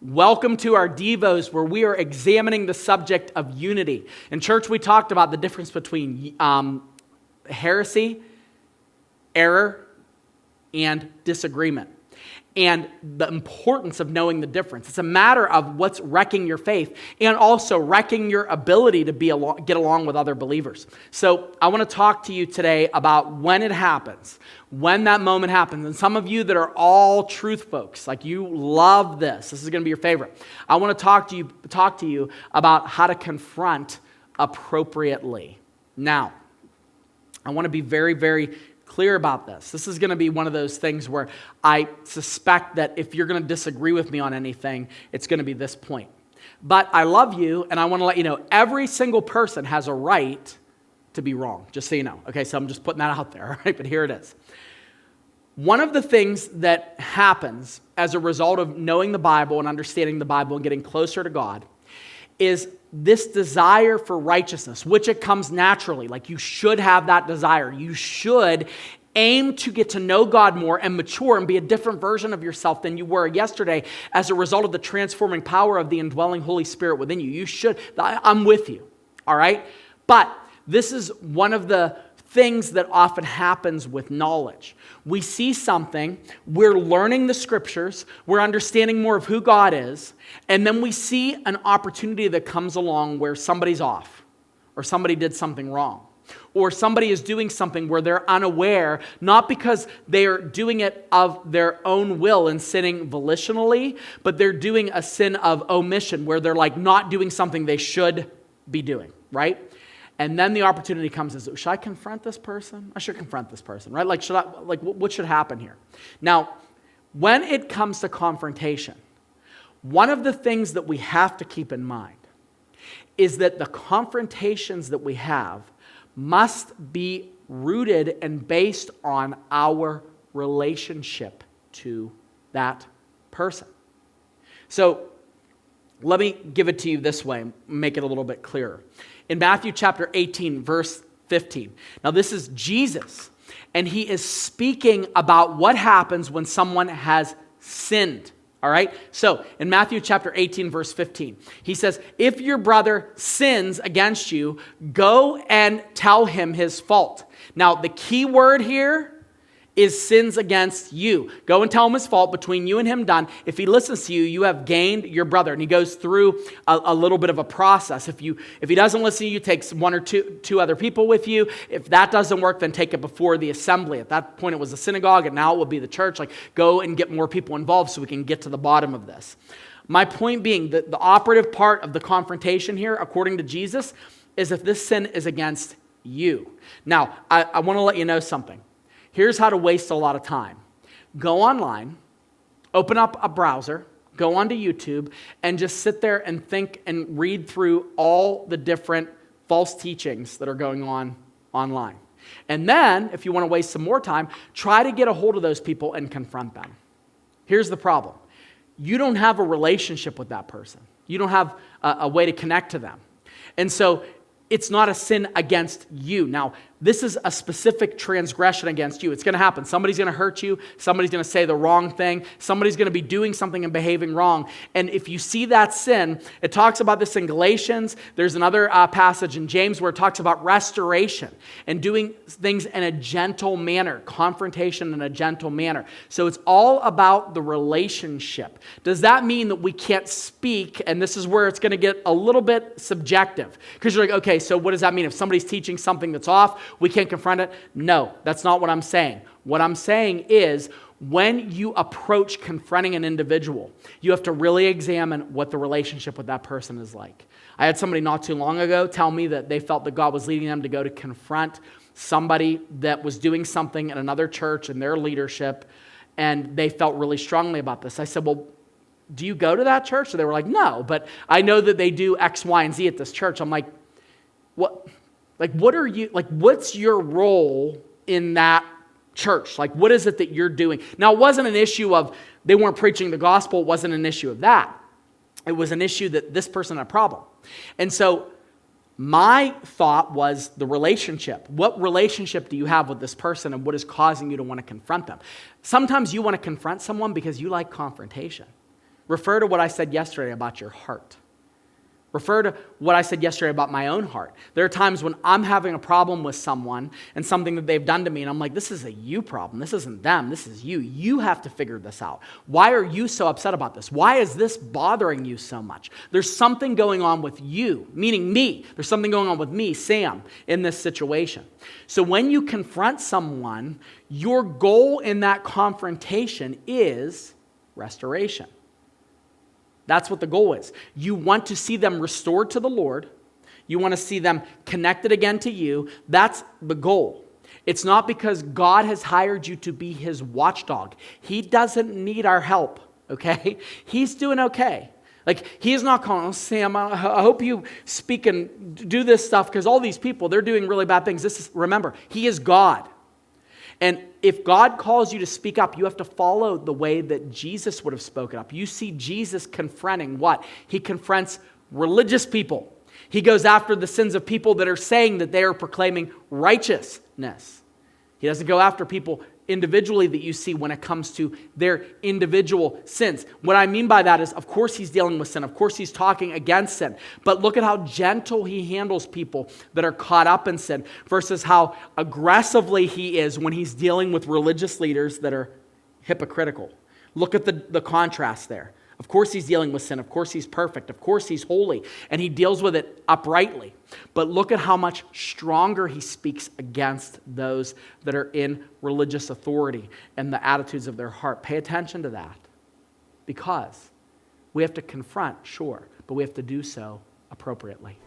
Welcome to our Devos, where we are examining the subject of unity. In church, we talked about the difference between heresy, error, and disagreement, and the importance of knowing the difference. It's a matter of what's wrecking your faith and also wrecking your ability to get along with other believers. So I want to talk to you today about when it happens, when that moment happens. And some of you that are all truth folks, like you love this. This is going to be your favorite. I want to talk to you about how to confront appropriately. Now, I want to be very, very clear about this. This is going to be one of those things where I suspect that if you're going to disagree with me on anything, it's going to be this point. But I love you, and I want to let you know every single person has a right to be wrong, just so you know. Okay, so I'm just putting that out there, all right? But here it is. One of the things that happens as a result of knowing the Bible and understanding the Bible and getting closer to God is this desire for righteousness, which it comes naturally. Like you should have that desire. You should aim to get to know God more and mature and be a different version of yourself than you were yesterday as a result of the transforming power of the indwelling Holy Spirit within you. You should. I'm with you, all right? But this is one of the things that often happens with knowledge. We see something, we're learning the scriptures, we're understanding more of who God is, and then we see an opportunity that comes along where somebody's off, or somebody did something wrong, or somebody is doing something where they're unaware, not because they're doing it of their own will and sinning volitionally, but they're doing a sin of omission, where they're like not doing something they should be doing, right? And then the opportunity comes as, should I confront this person? I should confront this person, right? What should happen here? Now, when it comes to confrontation, one of the things that we have to keep in mind is that the confrontations that we have must be rooted and based on our relationship to that person. So, let me give it to you this way, make it a little bit clearer. In Matthew chapter 18, verse 15. Now this is Jesus, and he is speaking about what happens when someone has sinned. All right? So in Matthew chapter 18, verse 15, he says, if your brother sins against you, go and tell him his fault. Now the key word here is sins against you. Go and tell him his fault, between you and him done. If he listens to you, you have gained your brother. And he goes through a little bit of a process. If he doesn't listen to you, take one or two other people with you. If that doesn't work, then take it before the assembly. At that point, it was a synagogue, and now it will be the church. Like, go and get more people involved so we can get to the bottom of this. My point being that the operative part of the confrontation here, according to Jesus, is if this sin is against you. Now, I want to let you know something. Here's how to waste a lot of time. Go online, open up a browser, go onto YouTube, and just sit there and think and read through all the different false teachings that are going on online. And then, if you want to waste some more time, try to get a hold of those people and confront them. Here's the problem. You don't have a relationship with that person. You don't have a way to connect to them. And so, it's not a sin against you. Now, this is a specific transgression against you. It's going to happen. Somebody's going to hurt you. Somebody's going to say the wrong thing. Somebody's going to be doing something and behaving wrong. And if you see that sin, it talks about this in Galatians. There's another passage in James where it talks about restoration and doing things in a gentle manner, confrontation in a gentle manner. So it's all about the relationship. Does that mean that we can't speak? And this is where it's going to get a little bit subjective. Because you're like, okay, so what does that mean? If somebody's teaching something that's off, we can't confront it? No, that's not what I'm saying. What I'm saying is when you approach confronting an individual, you have to really examine what the relationship with that person is like. I had somebody not too long ago tell me that they felt that God was leading them to go to confront somebody that was doing something in another church and their leadership, and they felt really strongly about this. I said, well, do you go to that church? So they were like, no, but I know that they do X, Y, and Z at this church. I'm like, what? What are you, what's your role in that church? What is it that you're doing? Now, it wasn't an issue of they weren't preaching the gospel. It wasn't an issue of that. It was an issue that this person had a problem. And so my thought was the relationship. What relationship do you have with this person, and what is causing you to want to confront them? Sometimes you want to confront someone because you like confrontation. Refer to what I said yesterday about your heart. Refer to what I said yesterday about my own heart. There are times when I'm having a problem with someone and something that they've done to me, and I'm like, this is a you problem. This isn't them. This is you. You have to figure this out. Why are you so upset about this? Why is this bothering you so much? There's something going on with you, meaning me. There's something going on with me, Sam, in this situation. So when you confront someone, your goal in that confrontation is restoration. That's what the goal is. You want to see them restored to the Lord. You want to see them connected again to you. That's the goal. It's not because God has hired you to be his watchdog. He doesn't need our help, okay? He's doing okay. Like, he's not calling, oh, Sam, I hope you speak and do this stuff because all these people, they're doing really bad things. Remember, he is God. And if God calls you to speak up, you have to follow the way that Jesus would have spoken up. You see Jesus confronting what? He confronts religious people. He goes after the sins of people that are saying that they are proclaiming righteousness. He doesn't go after people individually that you see when it comes to their individual sins. What I mean by that is, of course, he's dealing with sin. Of course, he's talking against sin. But look at how gentle he handles people that are caught up in sin versus how aggressively he is when he's dealing with religious leaders that are hypocritical. Look at the contrast there. Of course, he's dealing with sin. Of course, he's perfect. Of course, he's holy. And he deals with it uprightly. But look at how much stronger he speaks against those that are in religious authority and the attitudes of their heart. Pay attention to that. Because we have to confront, sure, but we have to do so appropriately.